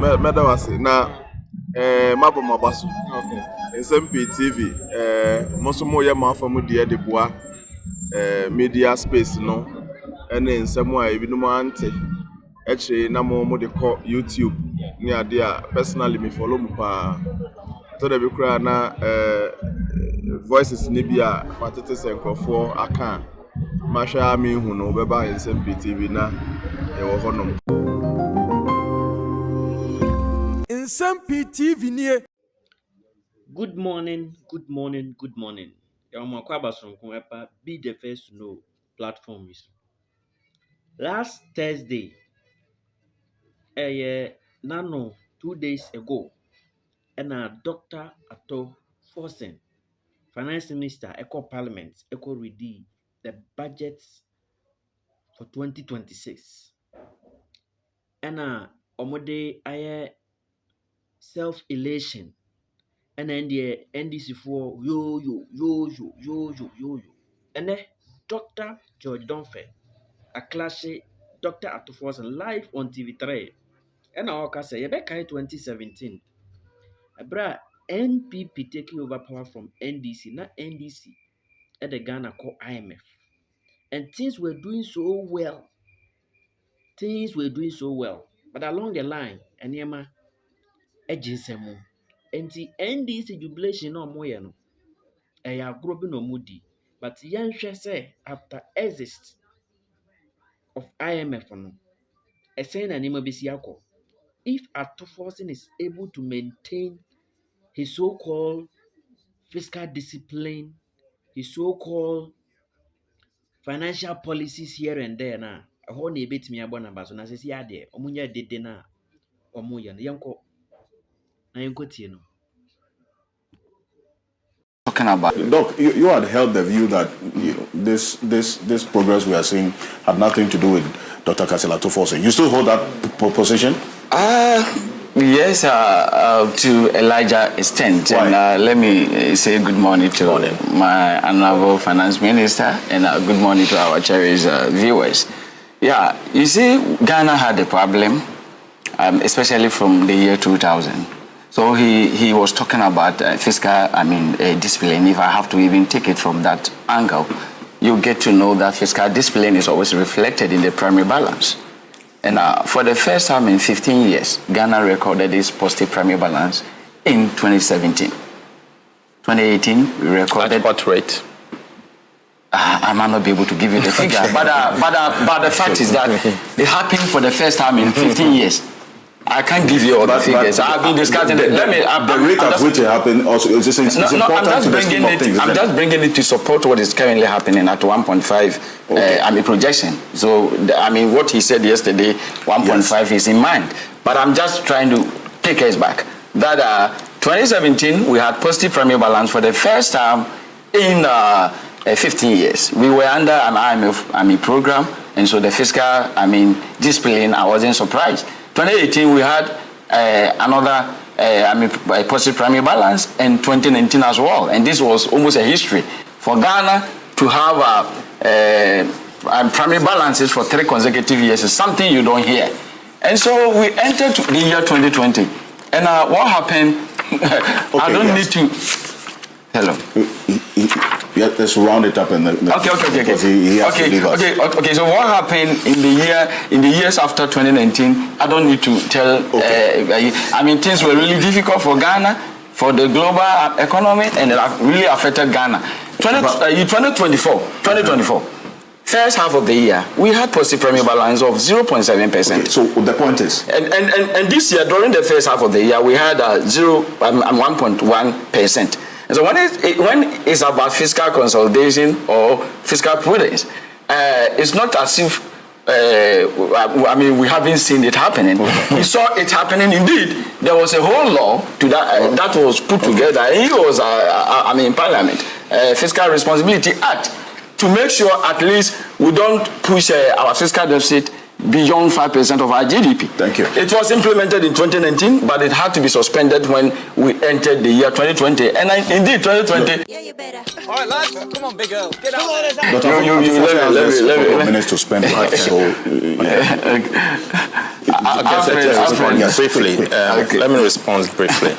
medawase na mabo mabaso. Okay. Nsem-Pii TV mosomo ye mafamu de boa media space no ene nsemu a ebinom ante eche na mo de call YouTube ni ade a personally me follow mu pa to de be kura na voices ni bia patete senkofo aka mahwa me hu no beba Nsem-Pii TV na e wo honom Nsem-Pii TV nie. Good morning. Be the first to know platform is. Last Thursday, nano 2 days ago, and Dr. Forson, Finance Minister, Eco Parliament, Eco ready the budget for 2026. And omode aye self-elation. And then the NDC for yo. And then Dr.George Domfeh, a clash Dr. Forson live on TV3. And I say, you back in 2017. Abra NPP taking over power from NDC, not NDC, at the Ghana called IMF. And things were doing so well. But along the line, and yama, ejisemu. And the NDC jubilation no more no. Eya grobi no mudi. But yanhwe say after exist of IMF no. Esen na nima besi akọ. If Forson is able to maintain his so-called fiscal discipline, his so-called financial policies here and there na, ho na ebetimi agba na baso na sesi ade, omunya dede na omuya no yanko tie no. Talking about Doc, you had held the view that this progress we are seeing had nothing to do with Dr. Forson. You still hold that position? Yes, to a larger extent. Why? And let me say good morning to my honorable finance minister and good morning to our cherished viewers. Yeah, you see, Ghana had a problem, especially from the year 2000. So he was talking about fiscal, discipline. If I have to even take it from that angle, you get to know that fiscal discipline is always reflected in the primary balance. And for the first time in 15 years, Ghana recorded this positive primary balance in 2017. 2018, we recorded... At what rate? I might not be able to give you the figure, but the fact is that it happened for the first time in 15 years. I can't give you all the figures. I've been discussing it. The rate at which it happened also is important to the scheme of things. I'm just bringing it to support what is currently happening at 1.5. Projection. So what he said yesterday, 1.5 is in mind. But I'm just trying to take us back. That 2017 we had positive primary balance for the first time in 15 years. We were under an IMF program, and so the fiscal discipline, I wasn't surprised. 2018 we had another positive primary balance, and 2019 as well, and this was almost a history for Ghana to have primary balances for 3 consecutive years. Is something you don't hear. And so we entered the year 2020, and what happened? Okay, I don't need to. Hello. Let's round it up and then. Okay. He has to leave us. Okay. So what happened in the years after 2019? I don't need to tell. Okay. Things were really difficult for Ghana, for the global economy, and it really affected Ghana. 2024. First half of the year, we had positive primary balance of 0.7%. Okay, so the point is, and this year during the first half of the year, we had 1.1%. And so when it's about fiscal consolidation or fiscal prudence, it's not as if we haven't seen it happening. We saw it happening indeed. There was a whole law to that was put together. It was in Parliament, Fiscal Responsibility Act, to make sure at least we don't push our fiscal deficit beyond 5% of our GDP. Thank you. It was implemented in 2019, but it had to be suspended when we entered the year 2020. And indeed, 2020... Yeah, you better. All right, lads. Come on, big girl. Get out. But you let me minutes to spend. So, Briefly, let me respond briefly.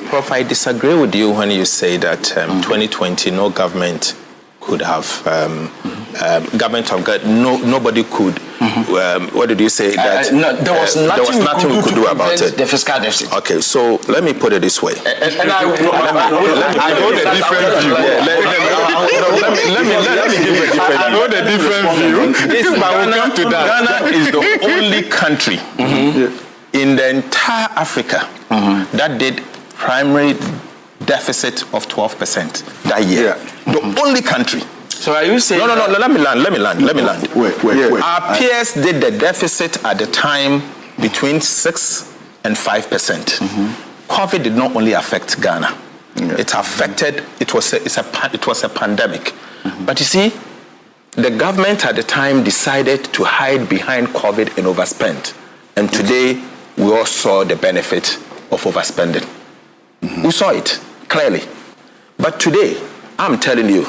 Prof, I disagree with you when you say that 2020 no government could have nobody could. What did you say? That no, there was nothing we could do about it. The fiscal deficit. Okay, so let me put it this way. And I hold a different view. Let me give a different view. I hold a different view. Ghana is the only country in the entire Africa that did primary deficit of 12% that year. The only country. So are you saying? No. Let me land. Wait. Our peers did the deficit at the time between 6 and 5%. COVID did not only affect Ghana. It affected. It was a pandemic. But you see, the government at the time decided to hide behind COVID and overspend. And today, we all saw the benefit of overspending. We saw it clearly. But today, I'm telling you,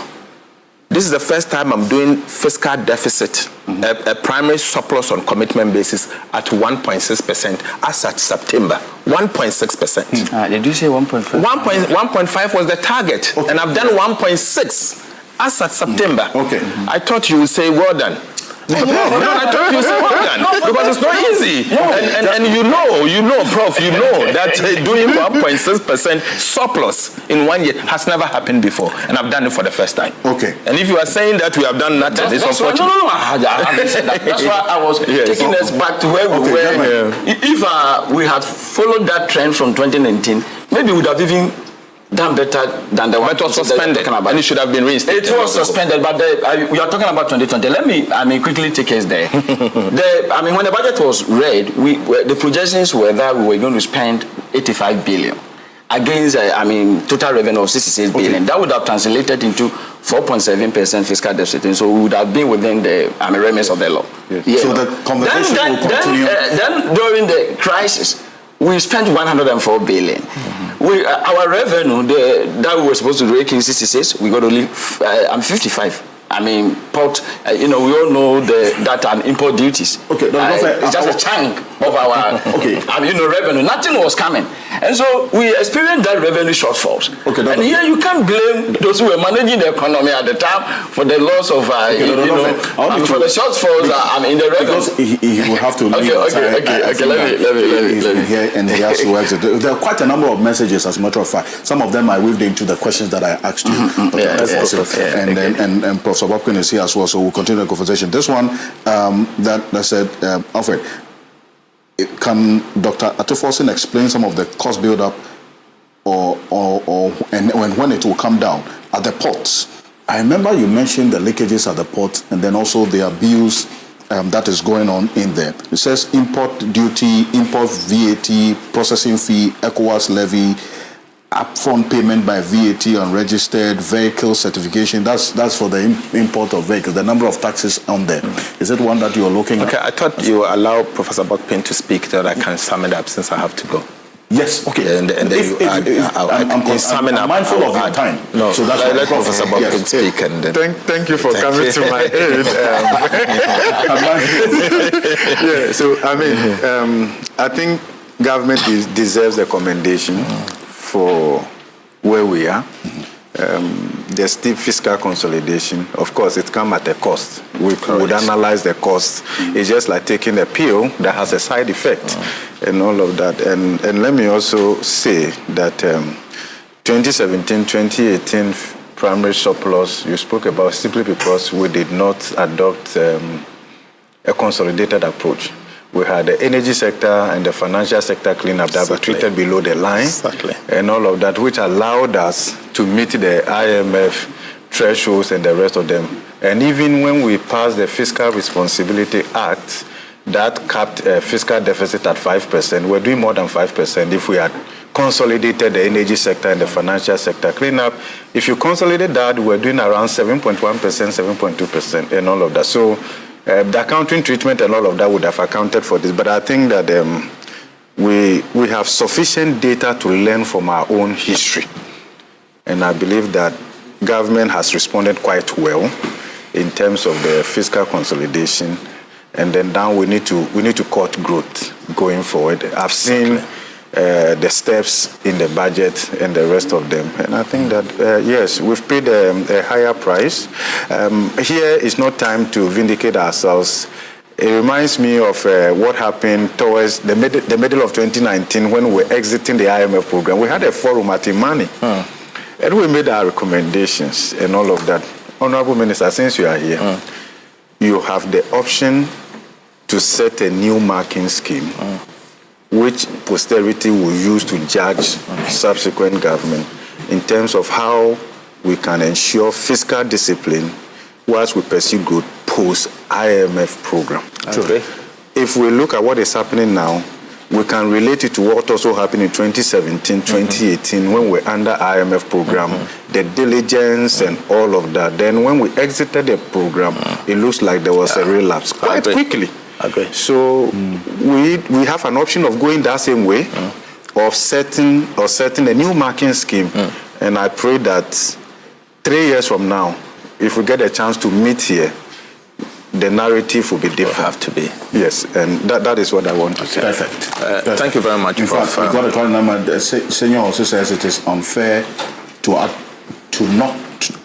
this is the first time I'm doing fiscal deficit, a primary surplus on commitment basis at 1.6% as at September. 1.6%. Did you say 1.5? 1.5 was the target, and I've done 1.6 as at September. Okay. I thought you would say, well done. No, I thought you said well done, because it's not easy. And you know, Prof, that doing 1.6% surplus in 1 year has never happened before, and I've done it for the first time. Okay. And if you are saying that we have done nothing, it's unfortunate. No, I haven't said that. That's why I was taking us back to where we were. If we had followed that trend from 2019, maybe we would have even done better than the one. But it was suspended, and it should have been reinstated. It was suspended, but we are talking about 2020. Let me, quickly take us there. When the budget was read, the projections were that we were going to spend 85 billion against, total revenue of 66 billion. That would have translated into 4.7% fiscal deficit, and so we would have been within the remits of the law. Yes. Yeah. So the conversation will continue. Then during the crisis, we spent 104 billion. Our revenue that we were supposed to rake in 66, we got only 55. Port. We all know that import duties. Okay, it's just a chunk of our revenue. Nothing was coming, and so we experienced that revenue shortfalls. Okay, and here you can't blame those who were managing the economy at the time for the loss of for the shortfalls in the revenue. Because he will have to leave. Okay. Let me. Here and he has to exit. There are quite a number of messages, as a matter of fact. Some of them I weaved into the questions that I asked you. And Prof. Sobopkin is here as well, so we'll continue the conversation. This one that said, Alfred, can Dr. Forson explain some of the cost build-up and when it will come down at the ports? I remember you mentioned the leakages at the port, and then also the abuse that is going on in there. It says import duty, import VAT, processing fee, ECOWAS levy, upfront payment by VAT on registered vehicle certification. That's for the import of vehicles. The number of taxes on there. Is it one that you are looking at? Okay, I thought you allow Professor Bokpin to speak, that I can sum it up since I have to go. Yes, okay. And then I'm mindful of your time. No, so that's let Professor Bokpin speak. And then thank you for coming to my aid. I think government deserves a commendation for where we are. The steep fiscal consolidation, of course, it comes at a cost. We would analyze the cost. It's just like taking a pill that has a side effect and all of that. And let me also say that 2017, 2018 primary surplus, you spoke about simply because we did not adopt a consolidated approach. We had the energy sector and the financial sector cleanup that were treated below the line, and all of that, which allowed us to meet the IMF thresholds and the rest of them. And even when we passed the Fiscal Responsibility Act, that capped a fiscal deficit at 5%. We're doing more than 5% if we had consolidated the energy sector and the financial sector cleanup. If you consolidate that, we're doing around 7.1%, 7.2%, and all of that. So the accounting treatment and all of that would have accounted for this. But I think that we have sufficient data to learn from our own history. And I believe that government has responded quite well in terms of the fiscal consolidation and then now we need to cut growth going forward. I've seen the steps in the budget and the rest of them, and I think that yes, we've paid a higher price. Here is not time to vindicate ourselves. It reminds me of what happened towards the middle of 2019 when we were exiting the IMF program. We had a forum at Imani, and we made our recommendations and all of that. Honorable Minister, since you are here, you have the option to set a new marking scheme, which posterity will use to judge subsequent government in terms of how we can ensure fiscal discipline whilst we pursue growth post-IMF program. Okay. If we look at what is happening now, we can relate it to what also happened in 2017, 2018, when we're under IMF program, the diligence and all of that. Then when we exited the program, it looks like there was a relapse quite quickly. Okay. So we have an option of going that same way, of setting a new marking scheme. And I pray that 3 years from now, if we get a chance to meet here, the narrative will be different. Will have to be. Yes, and that is what I want to say. Perfect. Thank you very much. In fact, we've got a call number. Senior also says it is unfair to not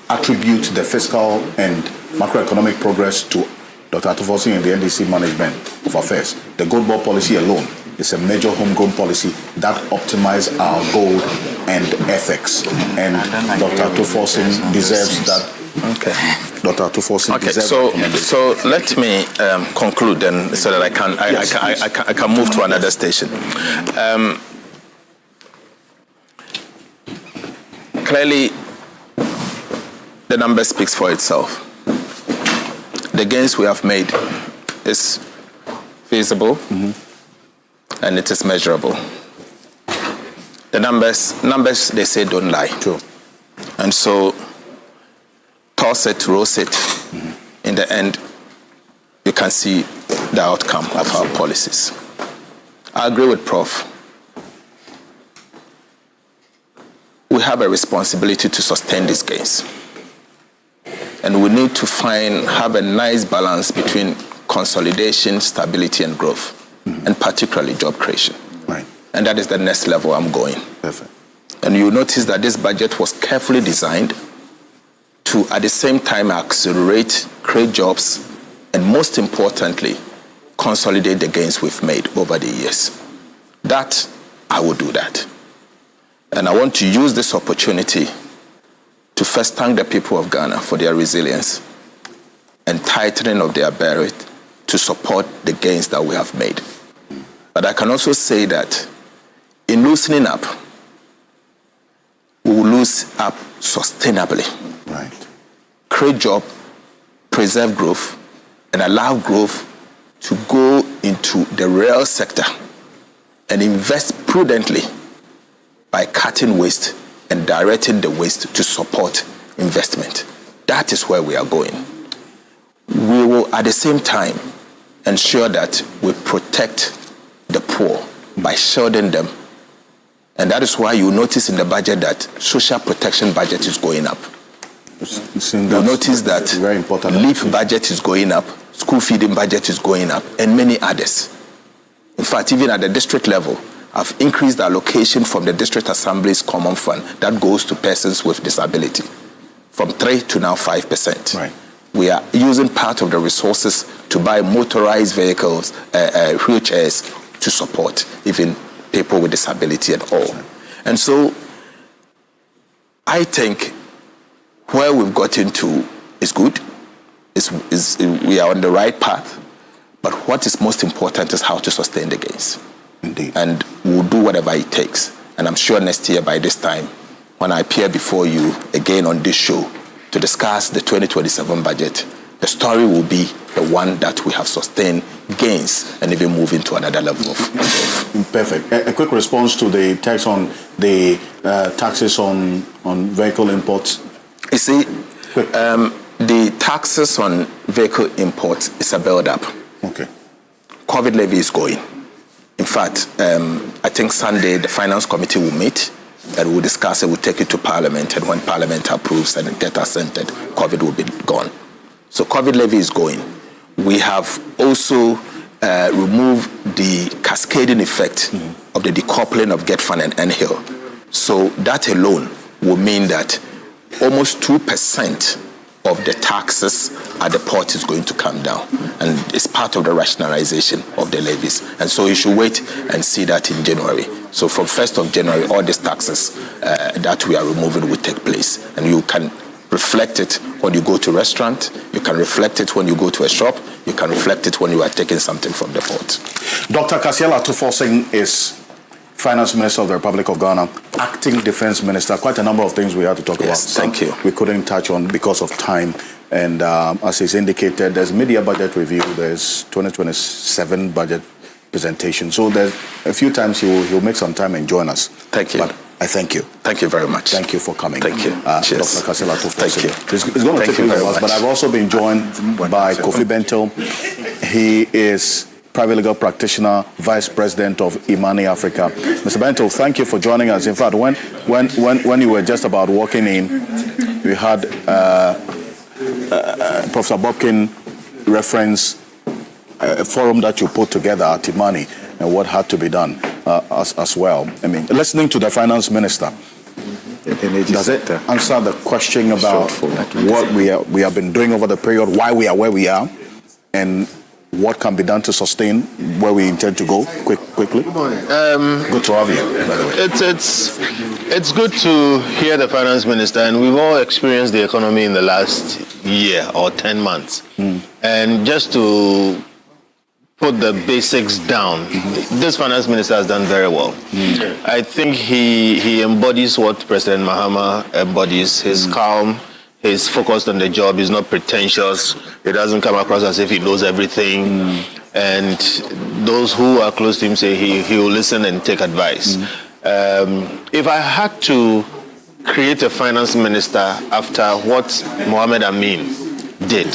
attribute the fiscal and macroeconomic progress to Dr. Forson and the NDC management of affairs. The gold bond policy alone is a major homegrown policy that optimizes our goal and ethics. And Dr. Forson deserves that. Okay. Dr. Forson deserves so let me conclude then, so that I can move to another station. Clearly, the number speaks for itself. The gains we have made is feasible and it is measurable. The numbers they say don't lie. True. And so, toss it, roast it, in the end, you can see the outcome of our policies. I agree with Prof. We have a responsibility to sustain these gains. And we need to have a nice balance between consolidation, stability, and growth, and particularly job creation. Right. And that is the next level I'm going. Perfect. And you notice that this budget was carefully designed to, at the same time, accelerate, create jobs, and most importantly, consolidate the gains we've made over the years. That, I will do that. And I want to use this opportunity to first thank the people of Ghana for their resilience and tightening of their belt to support the gains that we have made. But I can also say that in loosening up, we will loosen up sustainably. Right. Create job, preserve growth, and allow growth to go into the real sector and invest prudently by cutting waste and directing the waste to support investment. That is where we are going. We will, at the same time, ensure that we protect the poor by shielding them. And that is why you notice in the budget that social protection budget is going up. You notice that very important. LEAF budget is going up, school feeding budget is going up, and many others. In fact, even at the district level, I've increased the allocation from the District Assembly's Common Fund that goes to persons with disability from 3 to now 5%. Right. We are using part of the resources to buy motorized vehicles, wheelchairs, to support even people with disability and all. And so I think where we've gotten to is good. We are on the right path. But what is most important is how to sustain the gains. Indeed. And we'll do whatever it takes. And I'm sure next year by this time, when I appear before you again on this show to discuss the 2027 budget, the story will be the one that we have sustained gains and even move into another level of growth. Perfect. A quick response to the tax on the taxes on vehicle imports. You see, the taxes on vehicle imports is a build-up. Okay. COVID levy is going. In fact, I think Sunday the Finance Committee will meet and we'll discuss it, we'll take it to Parliament, and when Parliament approves and get assented, COVID will be gone. So COVID levy is going. we have also removed the cascading effect of the decoupling of Get Fund and NHIL. So that alone will mean that almost 2% of the taxes at the port is going to come down, and it's part of the rationalization of the levies. And so you should wait and see that in January. So from 1st of January, all these taxes that we are removing will take place, and you can reflect it when you go to a restaurant, you can reflect it when you go to a shop, you can reflect it when you are taking something from the port. Dr. Kasiel Forson is Finance Minister of the Republic of Ghana, Acting Defense Minister. Quite a number of things we had to talk about. Thank you. We couldn't touch on because of time. And as is indicated, there's media budget review, there's 2027 budget presentation. So there's a few times he'll make some time and join us. Thank you. But I thank you. Thank you very much. Thank you for coming. Thank you. Dr. Kasiel Forson. Thank you. It's going to take you very much. But I've also been joined by Kofi Bento. He is private legal practitioner, vice president of Imani Africa. Mr. Bento, thank you for joining us. In fact, when you were just about walking in, we had Professor Bobkin reference a forum that you put together at Imani and what had to be done as well. I mean, listening to the finance minister, does it answer the question about what we have been doing over the period, why we are where we are, and what can be done to sustain where we intend to go quickly? Good morning. Good to have you, by the way. It's good to hear the finance minister, and we've all experienced the economy in the last year or 10 months. And just to put the basics down, this finance minister has done very well. I think he embodies what President Mahama embodies. He's calm. He's focused on the job. He's not pretentious. He doesn't come across as if he knows everything. And those who are close to him say he will listen and take advice. If I had to create a finance minister after what Mohamed Amin did,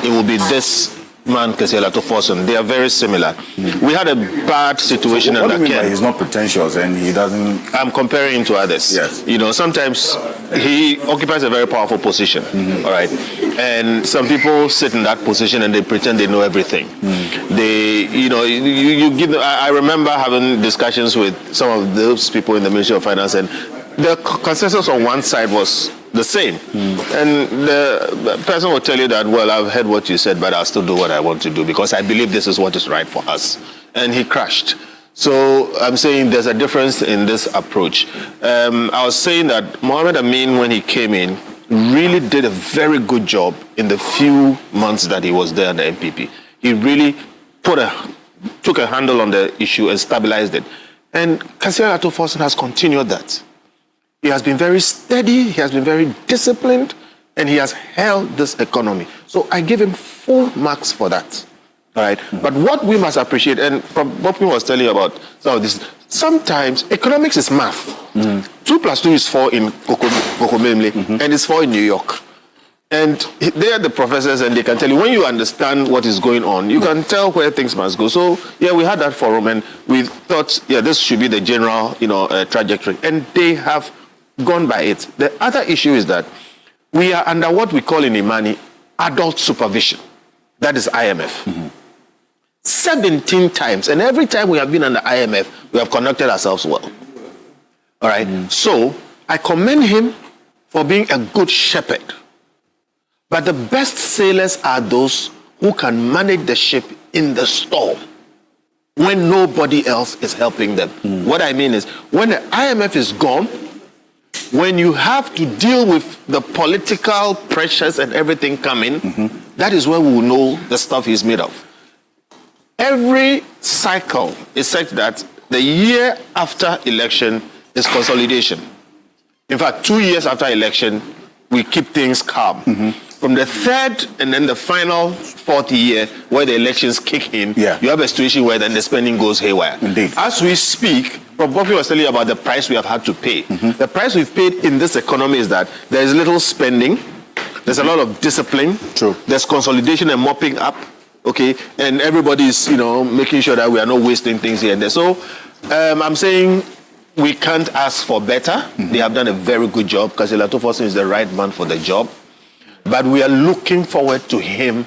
it would be this man, Kasiel Forson. They are very similar. We had a bad situation What do under you mean by Ken. he's not pretentious and he doesn't... I'm comparing him to others. Yes. You know, sometimes he occupies a very powerful position, all right? And some people sit in that position and they pretend they know everything. They, you know, you give them... I remember having discussions with some of those people in the Ministry of Finance, and the consensus on one side was the same. And the person will tell you that, well, I've heard what you said, but I'll still do what I want to do because I believe this is what is right for us. And he crashed. So I'm saying there's a difference in this approach. I was saying that Mohamed Amin, when he came in, really did a very good job in the few months that he was there at the MPP. He really took a handle on the issue and stabilized it. And Kasiel Forson has continued that. He has been very steady, he has been very disciplined, and he has held this economy. So I give him full marks for that. All right. But what we must appreciate, and what we was telling you about some of this, sometimes economics is math. 2 + 2 is 4 in Kokomemle, and it's 4 in New York. And they are the professors, and they can tell you, when you understand what is going on, you can tell where things must go. So, yeah, we had that forum, and we thought, yeah, this should be the general, trajectory. And they have gone by it. The other issue is that we are under what we call in Imani adult supervision. That is IMF. 17 times, and every time we have been under IMF, we have conducted ourselves well. All right. So I commend him for being a good shepherd. But the best sailors are those who can manage the ship in the storm when nobody else is helping them. What I mean is, when the IMF is gone, when you have to deal with the political pressures and everything coming, that is where we will know the stuff he's made of. Every cycle is such that the year after election is consolidation. In fact, 2 years after election, we keep things calm. From the third and then the final 4th year, where the elections kick in, you have a situation where then the spending goes haywire. Indeed. As we speak, Bob was telling you about the price we have had to pay. The price we've paid in this economy is that there is little spending, there's a lot of discipline, there's consolidation and mopping up, okay, and everybody is, making sure that we are not wasting things here and there. So I'm saying we can't ask for better. They have done a very good job. Kasiel Forson is the right man for the job. But we are looking forward to him